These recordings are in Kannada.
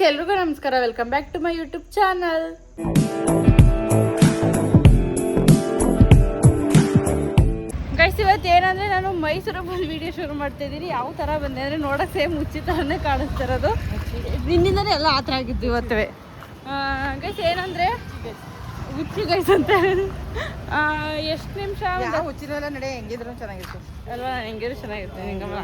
ಎಲ್ರಿಗೂ ನಮಸ್ಕಾರ, welcome back to my YouTube channel. Guys, ಇವತ್ತು ಏನಂದ್ರೆ ನಾನು ಮೈಸೂರಿಗೆ ಬಂದು ವಿಡಿಯೋ ಶುರು ಮಾಡ್ತಾ ಇದ್ದೀನಿ. ಯಾವ ಥರ ಬಂದೆ ಅಂದರೆ ನೋಡೋಕೆ ಸೇಮ್ ಹುಚ್ಚಿ ಥರನೇ ಕಾಣಿಸ್ತಿರೋದು. ನಿನ್ನಿಂದನೇ ಎಲ್ಲ ಆ ಥರ ಆಗಿದ್ದು ಇವತ್ತೇ. ಗೈಸ್ ಏನಂದರೆ ಹುಚ್ಚಿ ಗೈಸ್ ಅಂತ ಎಷ್ಟು ನಿಮಿಷ ಹುಚ್ಚಿನೆಲ್ಲ ನಡೆ ಹೆಂಗಿದ್ರು ಚೆನ್ನಾಗಿತ್ತು ಅಲ್ವಾ? ನಾನು ಹೆಂಗಿದ್ರು ಚೆನ್ನಾಗಿರ್ತೀನಿ. ನಿಂಗಮ್ಮ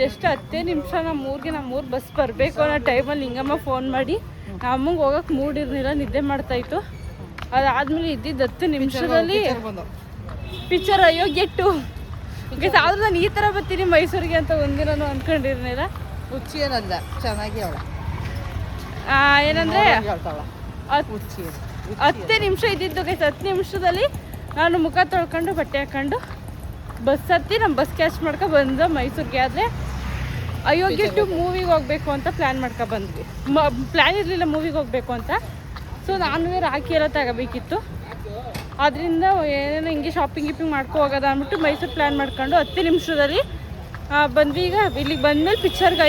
ಜಸ್ಟ್ 10 ನಿಮಿಷ ನಮ್ಮೂರಿಗೆ ಬಸ್ ಬರಬೇಕು ಅನ್ನೋ ಟೈಮಲ್ಲಿ ನಿಂಗಮ್ಮ ಫೋನ್ ಮಾಡಿ ನಮಗೆ ಹೋಗೋಕೆ ಮೂಡ್ ಇರಲಿಲ್ಲ, ನಿದ್ದೆ ಮಾಡ್ತಾಯಿತ್ತು. ಅದಾದಮೇಲೆ ಇದ್ದಿದ್ದು 10 ನಿಮಿಷದಲ್ಲಿ ಪಿಕ್ಚರ್ ಅಯೋಗ್ಯ 2 ಗೈಸ್. ಆದರೂ ನಾನು ಈ ಥರ ಬರ್ತೀನಿ ಮೈಸೂರಿಗೆ ಅಂತ ಒಂದಿನೂ ಅಂದ್ಕೊಂಡಿರ್ಲಿಲ್ಲ. ಹುಚ್ಚಿ ಏನಲ್ಲ, ಚೆನ್ನಾಗಿ ಅವಳ ಏನಂದರೆ 10 ನಿಮಿಷ ಇದ್ದಿದ್ದು ಗೈಸ್. 10 ನಿಮಿಷದಲ್ಲಿ ನಾನು ಮುಖ ತೊಳ್ಕೊಂಡು ಬಟ್ಟೆ ಹಾಕೊಂಡು ಬಸ್ ಹತ್ತಿ ನಮ್ಮ ಬಸ್ ಕ್ಯಾಚ್ ಮಾಡ್ಕೊ ಬಂದು ಮೈಸೂರಿಗೆ. ಆದರೆ ಅಯೋಗ್ಯ 2 ಮೂವಿಗೆ ಹೋಗ್ಬೇಕು ಅಂತ ಪ್ಲ್ಯಾನ್ ಮಾಡ್ಕೊ ಬಂದ್ವಿ. ಪ್ಲ್ಯಾನ್ ಇರಲಿಲ್ಲ ಮೂವಿಗೆ ಹೋಗ್ಬೇಕು ಅಂತ. ಸೊ ನಾನು ರಾಖಿ ಎಲ್ಲ ತಗೋಬೇಕಿತ್ತು. ಅದರಿಂದ ಏನೇನೋ ಹಿಂಗೆ ಶಾಪಿಂಗ್ ಮಾಡ್ಕೊ ಹೋಗೋದ ಅಂದ್ಬಿಟ್ಟು ಮೈಸೂರು ಪ್ಲ್ಯಾನ್ ಮಾಡ್ಕೊಂಡು 10 ನಿಮಿಷದಲ್ಲಿ ಬಂದ್ವಿ. ಈಗ ಇಲ್ಲಿಗೆ ಬಂದಮೇಲೆ ಪಿಕ್ಚರ್ಗೆ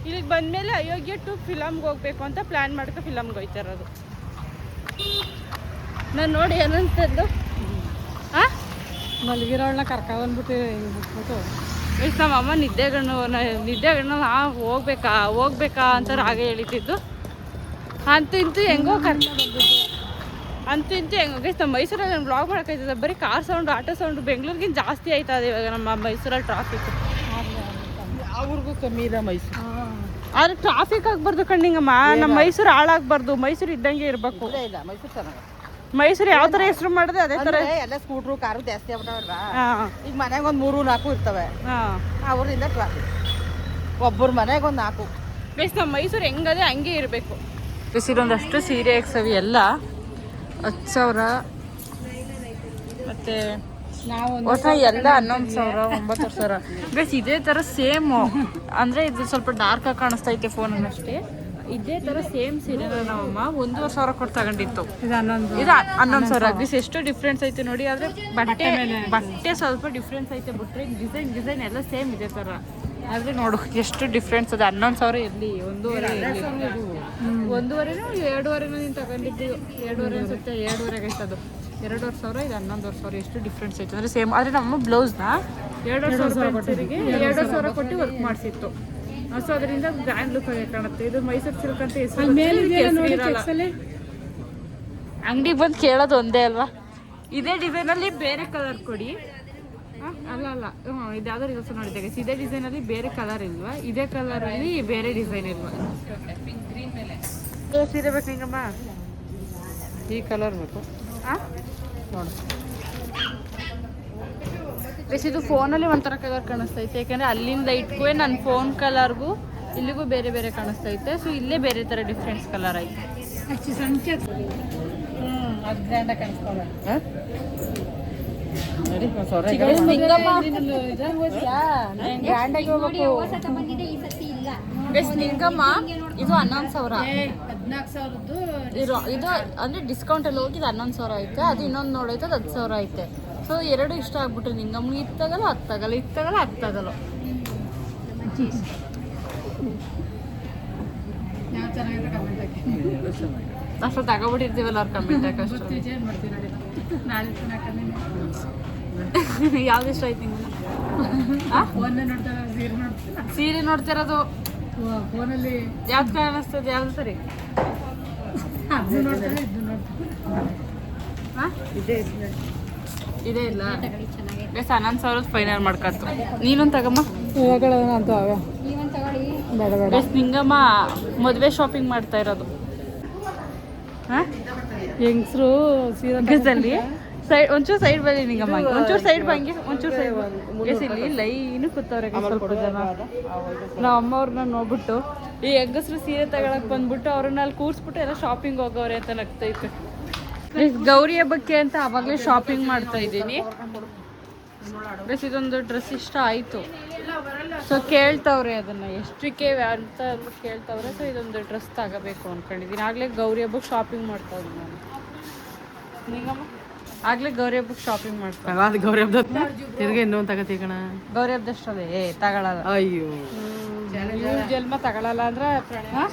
ಇಲ್ಲಿಗೆ ಬಂದಮೇಲೆ ಅಯೋಗ್ಯ 2 ಫಿಲಮ್ಗೆ ಹೋಗ್ಬೇಕು ಅಂತ ಪ್ಲ್ಯಾನ್ ಮಾಡ್ಕೊ ಫಿಲಮ್ಗೆ ಹೋಗ್ತಾ ಇರೋದು. ನಾನು ನೋಡಿ ಏನಂತದ್ದು ಮಲಗಿರೋಳನ್ನ ಕರ್ಕೊಂಡ್ಬಿಟ್ಟು ಹಿಂಗೆ ಬಿಟ್ಬಿಟ್ಟು ಎಷ್ಟು ನಮ್ಮಮ್ಮ ನಿದ್ದೆಗಣ್ಣು ಹೋಗ್ಬೇಕಾ ಅಂತ ರಾಗ ಹೇಳಿದ್ದು. ಅಂತೂ ಇಂತೂ ಹೆಂಗೋ ಗೈಸ್. ನಮ್ಮ ಮೈಸೂರಲ್ಲಿ ನಾನು ಬ್ಲಾಗ್ ಮಾಡೋಕ್ಕಾಯ್ತದೆ, ಬರೀ ಕಾರ್ ಸೌಂಡು ಆಟೋ ಸೌಂಡು ಬೆಂಗಳೂರಿಗಿಂತ ಜಾಸ್ತಿ ಆಯ್ತದೆ ಇವಾಗ ನಮ್ಮ ಮೈಸೂರಲ್ಲಿ ಟ್ರಾಫಿಕ್. ಅವ್ರಿಗೂ ಕಮ್ಮಿ ಇದೆ ಮೈಸೂರು. ಆದರೆ ಟ್ರಾಫಿಕ್ ಆಗಬಾರ್ದು ಕಣ್ಣಿಂಗಮ್ಮ. ನಮ್ಮ ಮೈಸೂರು ಹಾಳಾಗಬಾರ್ದು, ಮೈಸೂರು ಇದ್ದಂಗೆ ಇರಬೇಕು. ಇಲ್ಲ ಮೈಸೂರು ಚೆನ್ನಾಗಿ. ಮೈಸೂರು ಯಾವ ಥರ ಹೆಸರು ಮಾಡಿದೆ ಅದೇ ಥರ ಎಲ್ಲ ಸ್ಕೂಟ್ರು ಕಾರು ಜಾಸ್ತಿ ಆಗ್ಬಿಟ್ಟವಲ್ವಾ. ಈಗ ಮನೆಗೆ ಒಂದು 3-4 ಇರ್ತವೆ. ಅವ್ರಿಂದ ಟ್ರಾಫಿಕ್ ಒಬ್ಬರ ಮನೆಗೆ ಒಂದು 4. ಬೇಸ್ ನಮ್ಮ ಮೈಸೂರು ಹೆಂಗದೆ ಹಂಗೆ ಇರಬೇಕು. ಬೇಸ್ ಇದೊಂದಷ್ಟು ಸೀರೆ ಎಕ್ಸವಿ ಎಲ್ಲ 10,000 ಮತ್ತು ಹೊಸ ಎಲ್ಲ 11,000 9,000. ಬೇಸ್ ಇದೇ ಥರ ಸೇಮು. ಅಂದರೆ ಇದು ಸ್ವಲ್ಪ ಡಾರ್ಕಾಗಿ ಕಾಣಿಸ್ತೈತೆ ಫೋನಲ್ಲಿ ಅಷ್ಟೇ. ಇದೇ ಥರ ಸೇಮ್ ಸೀರೆನ ನಮ್ಮಮ್ಮ 1,500 ಕೊಟ್ಟು ತಗೊಂಡಿತ್ತು. ಇದು 11,000. ಬೇಸ್ ಎಷ್ಟು ಡಿಫ್ರೆನ್ಸ್ ಐತೆ ನೋಡಿ. ಆದರೆ ಬಟ್ಟೆ ಸ್ವಲ್ಪ ಡಿಫ್ರೆನ್ಸ್ ಐತೆ ಬಿಟ್ರೆ ಡಿಸೈನ್ ಎಲ್ಲ ಸೇಮ್ ಇದೇ ಥರ. ಆದರೆ ನೋಡು ಎಷ್ಟು ಡಿಫ್ರೆನ್ಸ್ ಅದ. 11,000 ಇರಲಿ 1,500 2,500 ನೀನು ತಗೊಂಡಿದ್ದು 2,500 ಅನ್ಸುತ್ತೆ. 2,500 ಆಯ್ತದು. 2,500 ಇದು 11,000. ಎಷ್ಟು ಡಿಫ್ರೆನ್ಸ್ ಐತೆ ಅಂದರೆ ಸೇಮ್. ಆದರೆ ನಮ್ಮ ಬ್ಲೌಸ್ನ 2,500 ಕೊಟ್ಟು ವರ್ಕ್ ಮಾಡಿಸಿತ್ತು. ಸೊ ಅದರಿಂದ ಗ್ರ್ಯಾಂಡ್ ಲುಕ್ ಆಗಿ ಕಾಣುತ್ತೆ. ಇದು ಮೈಸೂರು ಸಿಲ್ಕ್ ಅಂತ ಹೆಸರು. ಅಂಗಡಿಗೆ ಬಂದು ಕೇಳೋದು ಒಂದೇ ಅಲ್ವಾ? ಇದೇ ಡಿಸೈನಲ್ಲಿ ಬೇರೆ ಕಲರ್ ಕೊಡಿ. ಅಲ್ಲ ಇದು ಯಾವ್ದಾರು ಕೆಲಸ ನೋಡಿದ್ದೆ. ಇದೇ ಡಿಸೈನಲ್ಲಿ ಬೇರೆ ಕಲರ್ ಇಲ್ವಾ? ಇದೇ ಕಲರಲ್ಲಿ ಬೇರೆ ಡಿಸೈನ್ ಇಲ್ವಾ? ಸೀರೆ ಬೇಕು ನಿಂಗಮ್ಮ? ಈ ಕಲರ್ ಬೇಕು. ನೋಡು ಬೇಸ್ ಇದು ಫೋನಲ್ಲಿ ಒಂಥರ ಕಲರ್ ಕಾಣಿಸ್ತೈತೆ. ಯಾಕೆಂದರೆ ಅಲ್ಲಿಂದ ಲೈಟ್ಗೂ ನನ್ನ ಫೋನ್ ಕಲರ್ಗೂ ಇಲ್ಲಿಗೂ ಬೇರೆ ಬೇರೆ ಕಾಣಿಸ್ತೈತೆ. ಸೊ ಇಲ್ಲೇ ಬೇರೆ ಥರ ಡಿಫ್ರೆನ್ಸ್ ಕಲರ್ ಐತೆ. ಅದು ಗ್ರ್ಯಾಂಡಾಗಿ ಕಾಣಿಸ್ತಾವೆ. ಬೇಸ್ ನಿಂಗಮ್ಮ ಇದು 11,000. ಇದು ಅಂದರೆ ಡಿಸ್ಕೌಂಟಲ್ಲಿ ಹೋಗಿ ಇದು 11,000 ಐತೆ. ಅದು ಇನ್ನೊಂದು ನೋಡೈತೆ ಅದು 10,000 ಐತೆ. ಸೊ ಎರಡು ಇಷ್ಟ ಆಗ್ಬಿಟ್ರೆ ನಿಂಗಮ್ಮ ಇತ್ತಾಗಲ್ಲ ಹತ್ತಾಗಲ್ಲ ಅಷ್ಟು ತಗೊಬಿಟ್ಟಿರ್ತೀವಲ್ಲ ಅವ್ರು ಕಮೆಂಟ್ ಹಾಕಷ್ಟು. ಯಾವ್ದು ಇಷ್ಟ ಆಯ್ತು ನಿಂಗೆ? ಸೀರೆ ನೋಡ್ತಿರೋದು ಫೋನಲ್ಲಿ ಯಾವ್ದು ಕಾಣಿಸ್ತದೆ? ಯಾವ್ದು ಸರಿ? ಇದೇ ಇಲ್ಲ. ಬೇಸ್ 11,000 ಫೈನಲ್ ಮಾಡ್ಕೊತು. ನೀನೊಂದು ತಗಮ್ಮ. ಬೇಸ್ ನಿಂಗಮ್ಮ ಮದುವೆ ಶಾಪಿಂಗ್ ಮಾಡ್ತಾ ಇರೋದು. ಹೆಂಗಸರು ಸೀರೆದಲ್ಲಿ ಒಂಚೂರು ಸೈಡ್ ಬನ್ನಿ ನಿಂಗಮ್ಮ. ಒಂಚೂರು ಸೈಡ್ ಬಂಗಿ ಒಂಚೂರು ಸೈಡ್ ಬೇಸ್ ಇಲ್ಲಿ ಲೈನು ಕೂತವ್ರೆ ಸ್ವಲ್ಪ ಜನ. ನಾವು ಅಮ್ಮವ್ರನ್ನ ನೋಡ್ಬಿಟ್ಟು ಈ ಹೆಂಗಸರು ಸೀರೆ ತಗೊಳಕ್ ಬಂದ್ಬಿಟ್ಟು ಅವ್ರನ್ನ ಅಲ್ಲಿ ಕೂರಿಸ್ಬಿಟ್ಟು ಎಲ್ಲ ಶಾಪಿಂಗ್ ಹೋಗೋರೆ ಅಂತ ನಗ್ತೈತೆ. ಗೌರಿ ಹಬ್ಬಕ್ಕೆ ಅಂತ ಆವಾಗಲೇ ಶಾಪಿಂಗ್ ಮಾಡ್ತಾ ಇದ್ದೀನಿ. ಬೇಸ್ ಇದೊಂದು ಡ್ರೆಸ್ ಇಷ್ಟ ಆಯಿತು. ಸೊ ಕೇಳ್ತವ್ರೆ ಅದನ್ನು ಎಷ್ಟಕ್ಕೆ ಅಂತ ಕೇಳ್ತವ್ರೆ. ಸೊ ಇದೊಂದು ಡ್ರೆಸ್ ತಗೋಬೇಕು ಅಂದ್ಕೊಂಡಿದ್ದೀನಿ. ಆಗಲೇ ಗೌರಿ ಹಬ್ಬಕ್ಕೆ ಶಾಪಿಂಗ್ ಮಾಡ್ತಾ ಇದ್ದೀನಿ ನಾನು. ನಿಂಗಮ್ಮ ಆಗಲೇ ಗೌರಿ ಹಬ್ಬಕ್ಕೆ ಶಾಪಿಂಗ್ ಮಾಡ್ತಾರೆ. ಗೌರಿ ಹಬ್ಬದ ತಿರ್ಗಿ ಇನ್ನೊಂದು ತಗೋತೀವಿ ಕಣ. ಗೌರಿ ಹಬ್ಬದಷ್ಟೇ ತಗೊಳ್ಳಲ್ಲ. ಅಯ್ಯೋ ಜನ್ಮ ತಗೊಳಲ್ಲ ಅಂದ್ರೆ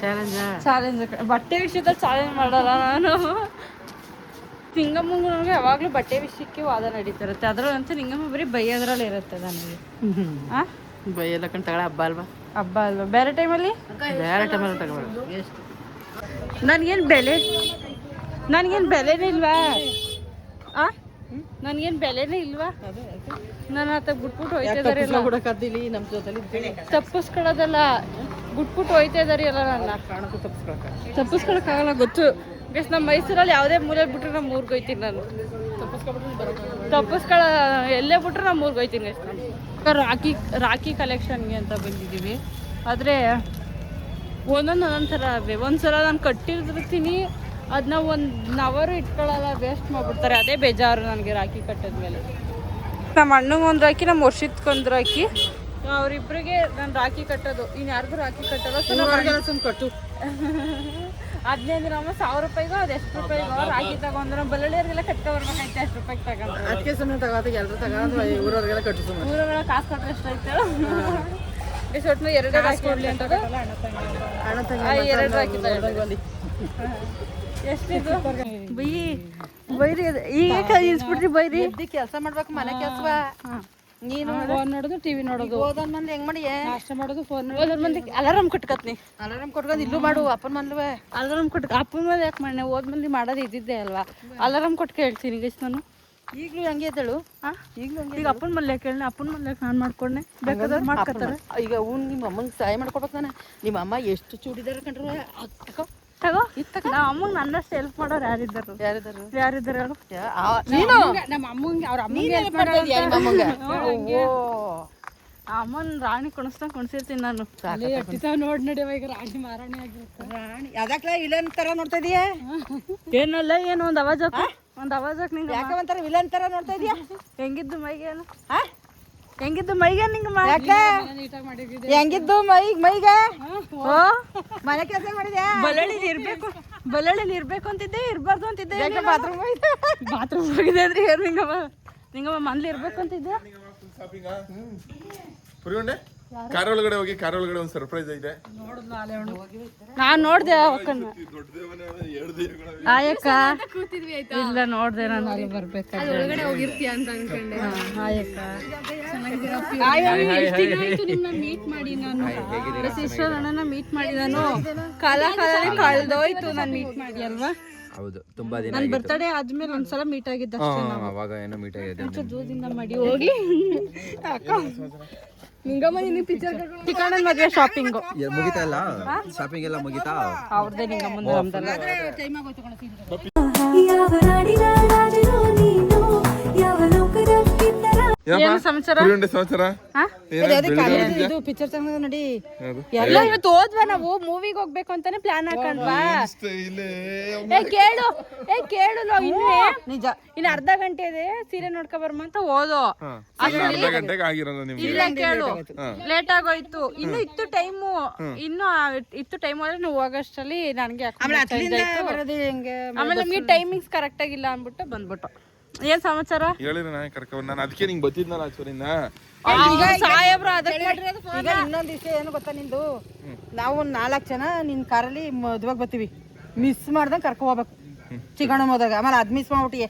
ಚಾಲೆಂಜ್ ಬಟ್ಟೆ ವಿಷಯದಲ್ಲಿ ಚಾಲೆಂಜ್ ಮಾಡಲ್ಲ ನಾನು. ನಿಂಗಮ್ಮಂಗೂ ನನಗೆ ಯಾವಾಗಲೂ ಬಟ್ಟೆ ವಿಷಯಕ್ಕೆ ವಾದ ನಡೀತಿರುತ್ತೆ. ಅದರಲ್ಲಂತೂ ನಿಂಗಮ್ಮ ಬರೀ ಬೈಯೋದ್ರಲ್ಲಿ ಇರುತ್ತೆ ನನಗೆ. ಬೈಯಲ್ಲ ಕಣ್ ತಗೊಳ ಹಬ್ಬ ಅಲ್ವಾ? ಹಬ್ಬ ಅಲ್ವಾ? ಬೇರೆ ಟೈಮಲ್ಲಿ ತಗೋಬಾರ್ದು. ನನಗೇನು ಬೆಲೆನೇ ಇಲ್ವಾ? ನನಗೇನು ಬೆಲೆನೇ ಇಲ್ವಾ? ನಾನು ಆತ ಬಿಟ್ಬಿಟ್ಟು ಹೋಯ್ತಾ ಇದಾರೆ. ತಪ್ಪಿಸ್ಕೊಳ್ಳೋದಲ್ಲ, ಬಿಟ್ಬಿಟ್ಟು ಹೋಯ್ತಾ ಇದಾರೆ ಎಲ್ಲ. ನನ್ನ ತಪ್ಪಿಸ್ಕೊಳಕ್ಕಾಗಲ್ಲ ಗೊತ್ತು. ಬೇಸ್ ನಮ್ಮ ಮೈಸೂರಲ್ಲಿ ಯಾವುದೇ ಮೂಲೆ ಬಿಟ್ರೆ ನಮ್ಮ ಊರಿಗೆ ಹೋಯ್ತೀನಿ ನಾನು. ಎಲ್ಲೇ ಬಿಟ್ರೆ ನಮ್ಮ ಊರಿಗೆ ಹೋಯ್ತೀನಿ. ರಾಖಿ ಕಲೆಕ್ಷನ್ಗೆ ಅಂತ ಬಂದಿದ್ದೀವಿ. ಆದರೆ ಒಂದೊಂದು ಥರ ಅವೆ. ಒಂದ್ಸಲ ನಾನು ಕಟ್ಟಿರ್ತೀನಿ, ಅದನ್ನ 1 hour ಇಟ್ಕೊಳ್ಳಲ್ಲ, ವೇಸ್ಟ್ ಮಾಡಿಬಿಡ್ತಾರೆ. ಅದೇ ಬೇಜಾರು ನನಗೆ ರಾಖಿ ಕಟ್ಟಿದ್ಮೇಲೆ. ನಮ್ಮ ಅಣ್ಣಂಗೆ ಒಂದು ರಾಖಿ, ನಮ್ಮ ವರ್ಷಕ್ಕೆ ರಾಖಿ, ಅವರಿಬ್ಬರಿಗೆ ನಾನು ರಾಖಿ ಕಟ್ಟೋದು. ಇನ್ನು ಯಾರಿಗೂ ರಾಖಿ ಕಟ್ಟೋದು ಕಟ್ಟು. 15 ದಿನ 1000 ರೂಪಾಯಿಗೋ ಅದು ಎಷ್ಟು ರೂಪಾಯಿಗೋ ರಾಖಿ ತಗೊಂಡ್ರೆ ಬಳ್ಳಳ್ಳಿಯವ್ರಿಗೆಲ್ಲ ಕಟ್ಕೊಬರ್ಬೇಕಾಯ್ತು. ಎಷ್ಟು ರೂಪಾಯಿಗೆ ತಗೊಂಡ್ರೆ ಅದಕ್ಕೆ ಸುಮ್ಮನೆ ತಗೋದು, ಎಲ್ಲರೂ ತಗೊಂಡು ಊರವ್ರಿಗೆಲ್ಲ ಕಟ್ಟಿಸು. ಊರವರೆಲ್ಲ ಕಾಸು ಕೊಟ್ಟರೆ ಎಷ್ಟಾಯ್ತು? ಒಟ್ಟು 2 ರಾಖಿ ಕೊಡಲಿ ಅಂತ 2 ರಾಖಿ ತಗೊಂಡು ಎಷ್ಟಿದು ಬೈರಿ. ಈಗ ಇಸ್ಬಿಟ್ರಿ ಬೈರಿ. ಕೆಲಸ ಮಾಡ್ಬೇಕು, ಮನೆ ಕೆಲಸ. ನೀನು ಫೋನ್ ನೋಡೋದು, ಟಿವಿ ನೋಡೋದು. ಓದೋನ್ ಮಂದಿ ಹೆಂಗ್ ಮಾಡಿ ನಾಷ್ಟ ಮಾಡೋದು, ಫೋನ್ ಓದೋದ್ ಮಂದಿ ಅಲಾರಾಮ್ ಕಟ್ಕತ್ನಿ. ಅಲಾರಾಮ್ ಕೊಟ್ಕೊಂಡು ಇಲ್ಲೂ ಮಾಡು. ಅಪ್ಪನ ಮನ್ಲುವೆ ಅಲಾರಾಮ್ ಅಪ್ಪನ ಮೇಲೆ ಯಾಕೆ ಮಾಡಿ? ಓದ್ ಮಂದಿ ಮಾಡೋದು ಇದ್ದಿದ್ದೆ ಅಲ್ವಾ? ಅಲಾರಾಮ್ ಕೊಟ್ಟು ಕೇಳ್ತೀನಿ ಗೈಸ್ ನಾನು. ಈಗಲೂ ಹಂಗೆ ಇದ್ದಳು. ಈಗ ಅಪ್ಪನ ಮಲ್ಲೆ ಕೇಳಿ, ಅಪ್ಪನ ಮಲ್ಲೆ ನಾನು ಮಾಡ್ಕೊಂಡೆ. ಬೇಕಾದವ್ರು ಮಾಡ್ಕೊತಾರೆ. ಈಗ ನಿಮ್ಮ ಅಮ್ಮಂಗೆ ಸಹಾಯ ಮಾಡ್ಕೊಬೇಕು. ನಾನು ನಿಮ್ಮ ಅಮ್ಮ ಎಷ್ಟು ಚೂಡಿದಾರ ಕಂಡ್ರೆ ತಗೋ ನಮ್ಮ ಅಮ್ಮಂಗೆ ನನ್ನಷ್ಟು ಹೆಲ್ಪ್ ಮಾಡೋರು ಯಾರಿದ್ದಾರೆ ಹೇಳು? ನೀನು ನಮ್ಮ ಅಮ್ಮಂಗೆ, ಅವ್ರ ಅಮ್ಮಂಗೆ ಅಮ್ಮನ ರಾಣಿ ಕುಣಿಸಿರ್ತೀನಿ ನಾನು. ನೋಡಿ ನಡೆಯುವ ಈಗ ರಾಣಿ ಮಾರಾಣಿ ಆಗಿರುತ್ತೆ. ರಾಣಿ ಅದಕ್ಕೆ ವಿಲನ್ ತರ ನೋಡ್ತಾ ಇದೀಯಾ? ಏನಲ್ಲ, ಏನು ಒಂದು ಅವಾಜಾಕ ನಿಂಗೆ ಯಾಕೆ ಒಂಥರ ವಿಲನ್ ತರ ನೋಡ್ತಾ ಇದೀಯಾ? ಹೆಂಗಿದ್ದು ಮೈಗೆ? ಹೆಂಗಿದ್ದು ಮೈಗೆ ನಿಂಗೆ? ಹೆಂಗಿದ್ದು ಮೈಗ? ಮನೆ ಕೆಲಸ ಮಾಡಿದ್ಯಾ? ಬಳ್ಳಳ್ಳಿಲಿ ಇರ್ಬೇಕು ಅಂತಿದ್ದೆ, ಇರ್ಬಾರ್ದು ಅಂತಿದ್ದೆ. ಬಾತ್ರೂಮ್ ಹೋಗಿದೆ ಅಂದ್ರೆ ಏನು ನಿಂಗಮ್ಮ ಮನ್ಲಿ ಇರ್ಬೇಕು ಅಂತಿದ್ದೆ. ಕಾರ್ ಒಳಗಡೆ ಹೋಗಿ, ಕಾರ್ ಒಳಗಡೆ ಒಂದು ಸರ್ಪ್ರೈಸ್ ಇದೆ. ನಾನ್ ನೋಡ್ದೆ ಅವಕ್ಕನ್ನ. ಆಯಕ್ಕ ಇಲ್ಲ ನೋಡ್ದೆ ನಾನು. ಅಲ್ಲಿ ಬರ್ಬೇಕಾದ್ರೆ ಹೋಗಿರ್ತೀಯ ಅಂತ ಅನ್ಕೊಂಡೆ. ಆಯಕ್ಕ ನಿಮ್ಮನ್ನ ಮೀಟ್ ಮಾಡಿ ನಾನು, ಸಿಸ್ಟರ್ ಮೀಟ್ ಮಾಡಿ ನಾನು. ಕಾಲನೇ ಕಳ್ದೋಯ್ತು ನಾನು ಮೀಟ್ ಮಾಡಿ ಅಲ್ವಾ? ಹೌದು, ತುಂಬಾ ದಿನ. ನನ್ನ ಬರ್ತಡೇ ಆದ್ಮೇಲೆ ಒಂದ್ಸಲ ಮೀಟ್ ಆಗಿದ್ದ ಅಷ್ಟೇ. ಅವಾಗ ಏನೋ ಮೀಟ್ ಆಗಿದೆ. ದೂರದಿಂದ ಮಾಡಿ ಹೋಗಿ ಅಕ್ಕ ನಿಂಗಮ್ಮ ಪಿಕ್ಚರ್ ಚಿಕನ್ ಮದುವೆ ಶಾಪಿಂಗು ಮುಗಿತಾ ಇಲ್ಲ? ಶಾಪಿಂಗ್ ಎಲ್ಲ ಮುಗಿತಾ? ಅವ್ರದ್ದೇ ನಿಂಗಮ್ಮಂದು, ನಮ್ದಲ್ಲ. ಏನು ಸಮಾಚಾರ? ಇದು ಪಿಕ್ಚರ್ ತಗೊಂಡ್ ನೋಡಿ. ಎಲ್ಲ ಇವತ್ತು ಹೋದ್ವಾ ನಾವು? ಮೂವಿಗೆ ಹೋಗ್ಬೇಕು ಅಂತಾನೆ ಪ್ಲಾನ್ ಹಾಕೊಂಡ್ವಾ? ಕೇಳು ಇನ್ನೇ ನಿಜ. ಇನ್ನು ಅರ್ಧ ಗಂಟೆ ಇದೆ, ಸೀರೆ ನೋಡ್ಕೊ ಬರ್ಮ ಅಂತ ಹೋದೋ. ಇಲ್ಲ ಕೇಳು, ಲೇಟ್ ಆಗೋಯ್ತು. ಇನ್ನು ಇತ್ತು ಟೈಮು ಅಂದ್ರೆ ನೀವು ಹೋಗೋಷ್ಟರಲ್ಲಿ ನನಗೆ ಆಮೇಲೆ ನಮ್ಗೆ ಟೈಮಿಂಗ್ಸ್ ಕರೆಕ್ಟ್ ಆಗಿಲ್ಲ ಅಂದ್ಬಿಟ್ಟು ಬಂದ್ಬಿಟ್ಟು. ಏನ್ ಸಮಾಚಾರ? ನಾನು ಅದಕ್ಕೆ ನಿಂಗೆ ಬತ್ತಿದ್ನಲ್ಲ ಆಚೂರಿಂದ. ಸಾಹೇಬ್ರು ಇನ್ನೊಂದ್ ವಿಷಯ ಏನು ಗೊತ್ತಾ ನಿಂದು? ನಾವು 4 ಜನ ನಿನ್ ಕಾರಲ್ಲಿ ಮದುವೆಗೆ ಬರ್ತೀವಿ. ಮಿಸ್ ಮಾಡ್ದಂಗ್ ಕರ್ಕೊ ಹೋಗ್ಬೇಕು ಚಿಕಣ ಹೋದಾಗ. ಆಮೇಲೆ ಅದ್ ಮಿಸ್ ಮಾಡ್ಬಿಟ್ಟಿಯೇ.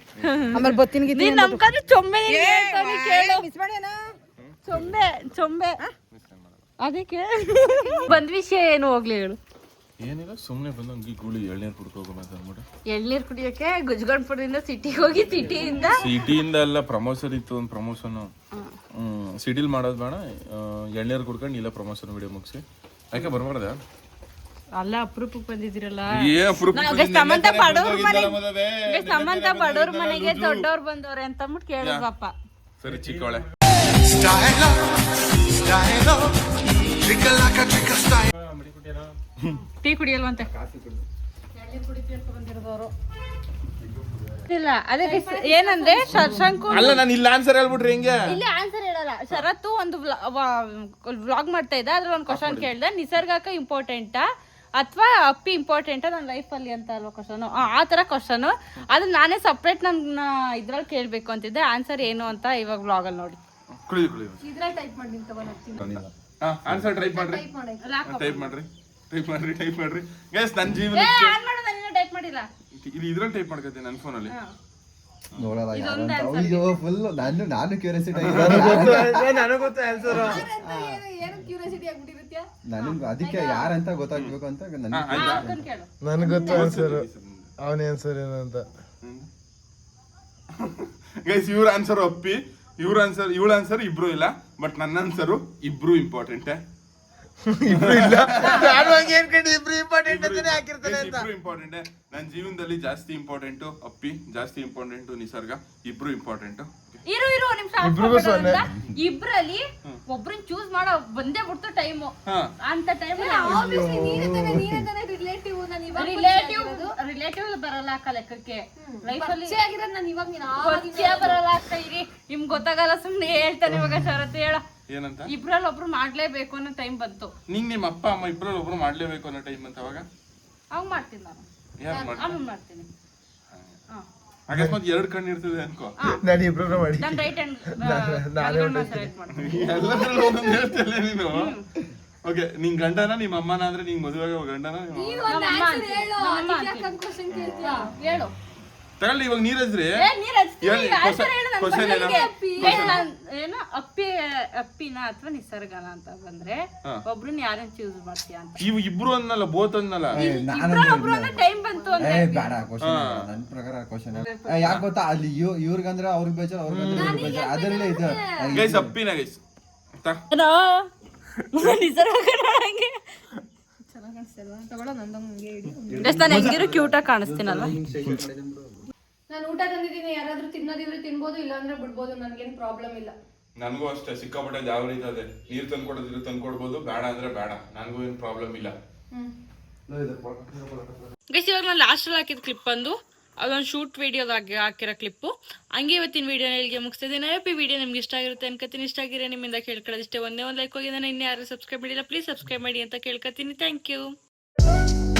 ಆಮೇಲೆ ಬತ್ತಿನ ಚೊಂಬೆ ಅದಕ್ಕೆ ಬಂದ್ ವಿಷಯ ಏನು ಹೋಗ್ಲಿ ಹೇಳು. ಏನಿಲ್ಲ, ಸುಮ್ಮನೆ ಬಂದು ಗೂಳಿ ಎಳ್ನೀರು ಕುಡ್ಕೋಗೋಣ ಅಂತ ಅಂದ್ಬಿಟ್ಟು. ಎಳ್ನೀರು ಕುಡಿಯೋಕೆ ಗುಜ್ಗಂಡ್ಪುರದಿಂದ ಸಿಟಿಗೆ ಹೋಗಿ, ಸಿಟಿಯಿಂದ ಎಲ್ಲ ಪ್ರಮೋಷನ್ ಇತ್ತು. ಒಂದು ಪ್ರಮೋಷನ್ ಸಿಟಿಲ್ ಮಾಡೋದು ಬೇಡ, ಎಳ್ನೀರು ಕುಡ್ಕೊಂಡು ಇಲ್ಲ ಪ್ರಮೋಷನ್ ವಿಡಿಯೋ ಮುಗಿಸಿ. ಯಾಕೆ ಬರ್ಬಾರ್ದ? ಅಲ್ಲ ಅಪರೂಪಕ್ಕೆ ಬಂದಿದ್ದೀರಲ್ಲ. ಸಂಬಂಧ ಬಡವ್ರ ಮನೆಗೆ ದೊಡ್ಡವ್ರು ಬಂದವ್ರೆ ಅಂತ ಅಂದ್ಬಿಟ್ಟು ಕೇಳಿದ್ವಪ್ಪ. ಸರಿ ಚಿಕ್ಕವಳೆ ಟೀ ಕುಡಿಯಲ್ವಂತೆ. ಇಲ್ಲ ಅದೇ ಏನಂದ್ರೆ ಶಶಾಂಕು ಅಲ್ಲ, ನಾನು ಇಲ್ಲ ಆನ್ಸರ್ ಹೇಳ್ಬಿಟ್ರಿ ಹೆಂಗೆ? ಇಲ್ಲ ಆನ್ಸರ್ ಹೇಳಲ್ಲ. ಶರತ್ತು ಒಂದು ವ್ಲಾಗ್ ಮಾಡ್ತಾ ಇದ್ದ, ಅದ್ರ ಒಂದು ಕ್ವಶನ್ ಕೇಳ್ದೆ, ನಿಸರ್ಗಕ್ಕೆ ಇಂಪಾರ್ಟೆಂಟಾ ಅಥವಾ ಅಪ್ಪಿ ಇಂಪಾರ್ಟೆಂಟಾ ನನ್ನ ಲೈಫಲ್ಲಿ ಅಂತ ಅಲ್ವಾ ಕ್ವಶನು? ಆ ಥರ ಕ್ವಶನು. ಅದು ನಾನೇ ಸಪ್ರೇಟ್ ನನ್ನ ಇದ್ರಲ್ಲಿ ಕೇಳಬೇಕು ಅಂತಿದ್ದೆ. ಆನ್ಸರ್ ಏನು ಅಂತ ಇವಾಗ ವ್ಲಾಗಲ್ಲಿ ನೋಡಿ. ಕುಳಿ ಇದ್ರಲ್ಲಿ ಟೈಪ್ ಮಾಡಿ ತಗೊಂಡು ಆನ್ಸರ್ ಟೈಪ್ ಮಾಡ್ರಿ ಗೈಸ್ ನನ್ನ ಜೀವನ ಟೈಪ್ ಮಾಡಿಲ್ಲ ಇಲ್ಲಿ ಇದ್ರಲ್ಲಿ ಟೈಪ್ ಮಾಡ್ಕೊತೀನಿ ನನ್ನ ಫೋನಲ್ಲಿ ನೋಡಲ್ಲ ಅಯ್ಯೋ ಫುಲ್ ನಾನು ಕ್ಯೂರಿಯಾಸಿಟಿ ನನಗೆ ಗೊತ್ತು ಆನ್ಸರ್ ನನಗೆ ಅದಕ್ಕೆ ಯಾರಂತ ಗೊತ್ತಾಗ್ಬೇಕು ಅಂತ ನನಗೆ ಗೊತ್ತು ಆನ್ಸರ್ ಅವನ ಆನ್ಸರ್ ಏನು ಅಂತ ಗೈಸ್ ಇವ್ರ ಆನ್ಸರ್ ಒಪ್ಪಿ ಇವಳ ಆನ್ಸರ್ ಇಬ್ರು ಇಲ್ಲ ಬಟ್ ನನ್ನ ಆನ್ಸರು ಇಬ್ರು ಇಂಪಾರ್ಟೆಂಟ್ ಇಬ್ರು ಇಲ್ಲ ನಾನು ಹಂಗೆ ಅನ್ಕೊಂಡು ಇಬ್ರು ಇಂಪಾರ್ಟೆಂಟ್ ಅಂತಾನೆ ಹಾಕಿರ್ತಾನೆ ಅಂತ ಇಬ್ರು ಇಂಪಾರ್ಟೆಂಟ್ ನನ್ನ ಜೀವನದಲ್ಲಿ ಜಾಸ್ತಿ ಇಂಪಾರ್ಟೆಂಟು ಅಪ್ಪಿ ಜಾಸ್ತಿ ಇಂಪಾರ್ಟೆಂಟು ನಿಸರ್ಗ ಇಬ್ರು ಇಂಪಾರ್ಟೆಂಟು ಇರು ನಿಮಿಷ ಇಬ್ರಲ್ಲಿ ಒಬ್ರನ್ನ ಚೂಸ್ ಮಾಡೋ ಬಂದೇ ಬಿಡ್ತು ಟೈಮು ಅಂತ ಟೈಮ್ ರಿಲೇಟಿವ್ ಬರಲ್ಲ ಅಕ್ಕ ಲೆಕ್ಕಕ್ಕೆ ಲೈಫಲ್ಲಿ ಬರಲ್ಲ ಅಕ್ಕ ಇರಿ ನಿಮ್ಗೆ ಗೊತ್ತಾಗಲ್ಲ ಸುಮ್ನೆ ಹೇಳ್ತಾನೆ ಇವಾಗ ಶರತ್ ಹೇಳ ಏನಂತ ಇಬ್ರಲ್ಲಿ ಒಬ್ರು ಮಾಡ್ಲೇಬೇಕು ಅನ್ನೋ ಟೈಮ್ ಬಂತು ನಿಮ್ಮ ಅಪ್ಪ ಅಮ್ಮ ಇಬ್ರಲ್ಲಿ ಒಬ್ರು ಮಾಡ್ಲೇಬೇಕು ಅನ್ನೋ ಟೈಮ್ ಅಂತ ಅವಾಗ ಮಾಡ್ತೀನಿ ನಾನು ಮಾಡ್ತೀನಿ ಅಕಸ್ಮಾತ್ 2 ಕಣ್ಣು ಇರ್ತದೆ ಅನ್ಕೋ ನಾನು ಇಬ್ರು ಮಾಡಿ ನಾನು ರೈಟ್ ಎಲ್ಲದ್ರಲ್ಲೂ ಒಂದೊಂದು ಹೇಳ್ತಿಲ್ಲ ನೀನು ಓಕೆ ನಿನ್ ಗಂಡನ ನಿಮ್ಮ ಅಮ್ಮನ ಅಂದ್ರೆ ನಿಂಗ್ ಮದುವೆ ಆಗೋ ಗಂಡನ ಹೇಳು ತಗೊಳ್ಳಿ ಇವಾಗ ನೀರಜ್ರಿ ಏನು ಅಪ್ಪಿನ ಅಥವಾ ನಿಸರ್ಗನ ಅಂತ ಬಂದ್ರೆ ಒಬ್ರನ್ನ ಯಾರನ್ನ ಚೂಸ್ ಮಾಡ್ತೀಯ ಅಂತ ಇವು ಇಬ್ರು ಅನ್ನಲ್ಲ ಬೋತ್ ಅನ್ನಲ್ಲ ಟೈಮ್ ಬಂತು ಬೇಡ ಕ್ವಶನ್ ನನ್ನ ಪ್ರಕಾರ ಕ್ವಶನ್ ಯಾಕೆ ಗೊತ್ತಾ ಅಲ್ಲಿ ಇವ್ರಿಗಂದ್ರೆ ಅವ್ರಿಗೆ ಬೇಜಾರು ಅವ್ರಿಗಂದ್ರೆ ಇವ್ರಿಗೆ ಬೇಜಾರು ಅದರಲ್ಲೇ ಇದು ಗೈಸ್ ಅಪ್ಪಿನ ಗೈಸ್ ನಾನು ಹೆಂಗಿರೋ ಕ್ಯೂಟ್ ಆಗಿ ಕಾಣಿಸ್ತೀನಲ್ಲ ನಾನು ಊಟ ತಂದಿದ್ದೀನಿ ಯಾರಾದ್ರೂ ತಿನ್ನೋದಿದ್ರೆ ತಿನ್ಬೋದು ಇಲ್ಲ ಅಂದ್ರೆ ಬಿಡ್ಬೋದು ನನ್ಗೇನ್ ಪ್ರಾಬ್ಲಮ್ ಇಲ್ಲ ನನಗೂ ಅಷ್ಟೇ ಸಿಕ್ಕಾಪಟ್ಟೆ ಯಾವ ರೀತಿ ಅದೇ ನೀರ್ ತಂದ್ಕೊಡೋದಿದ್ರೆ ತಂದ್ಕೊಡ್ಬೋದು ಬೇಡ ಅಂದ್ರೆ ಬೇಡ ನನಗೂ ಏನು ಪ್ರಾಬ್ಲಮ್ ಇಲ್ಲ ಗೈಸ್ ಇವಾಗ ನಾನು ಲಾಸ್ಟಲ್ಲಿ ಹಾಕಿದ ಕ್ಲಿಪ್ ಬಂದು ಅದೊಂದು ಶೂಟ್ ವಿಡಿಯೋದಾಗ ಹಾಕಿರೋ ಕ್ಲಿಪ್ಪು ಹಂಗೆ ಇವತ್ತಿನ ವಿಡಿಯೋ ಇಲ್ಲಿಗೆ ಮುಗಿಸ್ತಿದ್ದೀನಿ ಈ ವಿಡಿಯೋ ನಿಮ್ಗೆ ಇಷ್ಟ ಆಗಿರುತ್ತೆ ಅನ್ಕೋತೀನಿ ಇಷ್ಟ ಆಗಿರೋ ನಿಮ್ಮಿಂದ ಕೇಳ್ಕೊಳ್ಳೋದಿಷ್ಟೇ ಒಂದೇ ಒಂದು ಲೈಕ್ ಹೋಗಿ ನಾನು ಇನ್ನು ಯಾರು ಸಬ್ಸ್ಕ್ರೈಬ್ ಮಾಡಿಲ್ಲ ಪ್ಲೀಸ್ ಸಬ್ಸ್ಕ್ರೈಬ್ ಮಾಡಿ ಅಂತ ಕೇಳ್ಕೊತೀನಿ ಥ್ಯಾಂಕ್ ಯು